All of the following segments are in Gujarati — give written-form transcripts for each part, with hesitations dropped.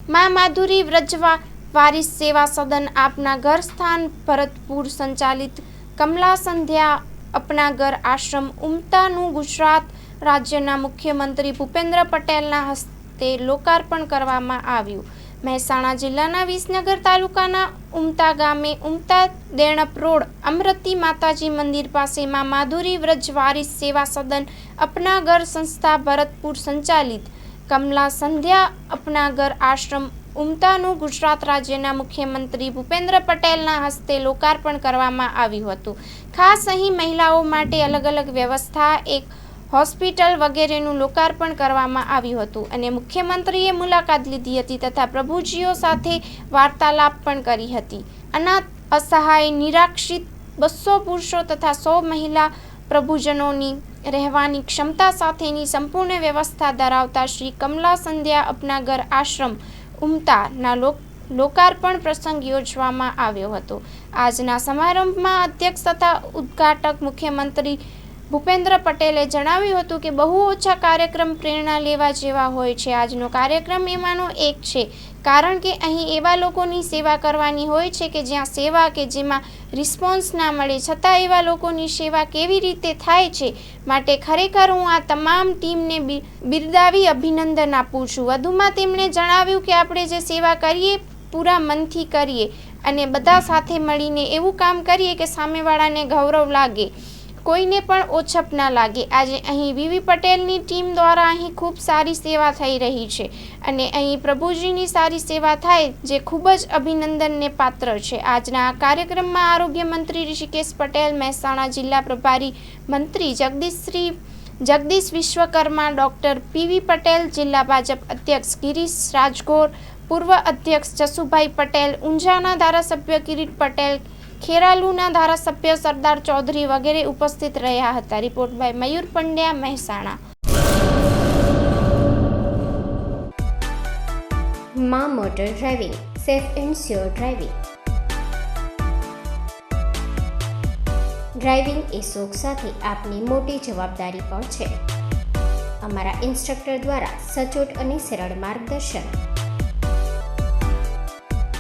માં માધુરી વ્રજવારીસ સેવા સદન આપના ઘર સ્થાન ભરતપુર સંચાલિત કમલા સંધ્યા અપના ઘર આશ્રમ ઉમતાનું ગુજરાત રાજ્યના મુખ્યમંત્રી ભૂપેન્દ્ર પટેલના હસ્તે લોકાર્પણ કરવામાં આવ્યું. મહેસાણા જિલ્લાના વિસનગર તાલુકાના ઉમતા ગામે ઉમતા દેણપ રોડ અમરતી માતાજી મંદિર પાસે માં માધુરી વ્રજવારીસ સેવા સદન અપના ઘર સંસ્થા ભરતપુર સંચાલિત કમલા સંધ્યા અપના ઘર આશ્રમ ઉમતાનું ગુજરાત રાજ્યના મુખ્યમંત્રી ભૂપેન્દ્ર પટેલના હસ્તે લોકાર્પણ કરવામાં આવ્યું હતું. ખાસ અહીં મહિલાઓ માટે અલગ અલગ વ્યવસ્થા, એક હોસ્પિટલ વગેરેનું લોકાર્પણ કરવામાં આવ્યું હતું અને મુખ્યમંત્રીએ મુલાકાત લીધી હતી તથા પ્રભુજીઓ સાથે વાર્તાલાપ પણ કરી હતી. અનાથ, અસહાય, નિરાશ્રિત 200 પુરુષો તથા 100 મહિલા પ્રભુજનોની રહેવાની ક્ષમતા સાથેની સંપૂર્ણ વ્યવસ્થા ધરાવતા શ્રી કમલા સંધ્યા અપના ઘર આશ્રમ ઉમતાના લોકાર્પણ પ્રસંગ યોજવામાં આવ્યો હતો. આજના સમારંભમાં અધ્યક્ષ તથા ઉદ્ઘાટક મુખ્યમંત્રી ભૂપેન્દ્ર પટેલે જણાવ્યું હતું કે બહુ ઓછા કાર્યક્રમ પ્રેરણા લેવા જેવા હોય છે. આજનો કાર્યક્રમ એમાંનો એક છે, કારણ કે અહીં એવા લોકોની સેવા કરવાની હોય છે કે જ્યાં સેવા કે જેમાં રિસ્પોન્સ ના મળે, છતાં એવા લોકોની સેવા કેવી રીતે થાય છે. માટે ખરેખર હું આ તમામ ટીમને બિરદાવી અભિનંદન આપું છું. વધુમાં તેમણે જણાવ્યું કે આપણે જે સેવા કરીએ પૂરા મનથી કરીએ અને બધા સાથે મળીને એવું કામ કરીએ કે સામેવાળાને ગૌરવ લાગે, કોઈને પણ ઓછપ ના લાગે. આજે અહીં વીવી પટેલની ટીમ દ્વારા અહીં ખૂબ સારી સેવા થઈ રહી છે અને અહીં પ્રભુજીની સારી સેવા થાય જે ખૂબ જ અભિનંદનને પાત્ર છે. આજના આ કાર્યક્રમમાં આરોગ્ય મંત્રી ઋષિકેશ પટેલ, મહેસાણા જિલ્લા પ્રભારી મંત્રી જગદીશ વિશ્વકર્મા, ડૉક્ટર પીવી પટેલ, જિલ્લા ભાજપ અધ્યક્ષ ગિરીશ રાજગોર, પૂર્વ અધ્યક્ષ જસુભાઈ પટેલ, ઊંઝાના ધારાસભ્ય કિરીટ પટેલ, ખેરાલુના ધારાસભ્ય સરદાર ચૌધરી વગેરે ઉપસ્થિત રહ્યા હતા. Report by Mayur Pandya, Mehsana. માં motor driving, safe and sure driving. Driving એ શોખ સાથે આપની મોટી જવાબદારી પણ છે. અમારા ઇન્સ્ટ્રક્ટર દ્વારા સચોટ અને સરળ માર્ગદર્શન.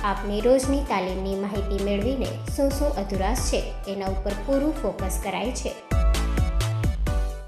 આપની રોજની તાલીમની માહિતી મેળવીને શું અધુરાશ છે એના ઉપર પૂરું ફોકસ કરાય છે.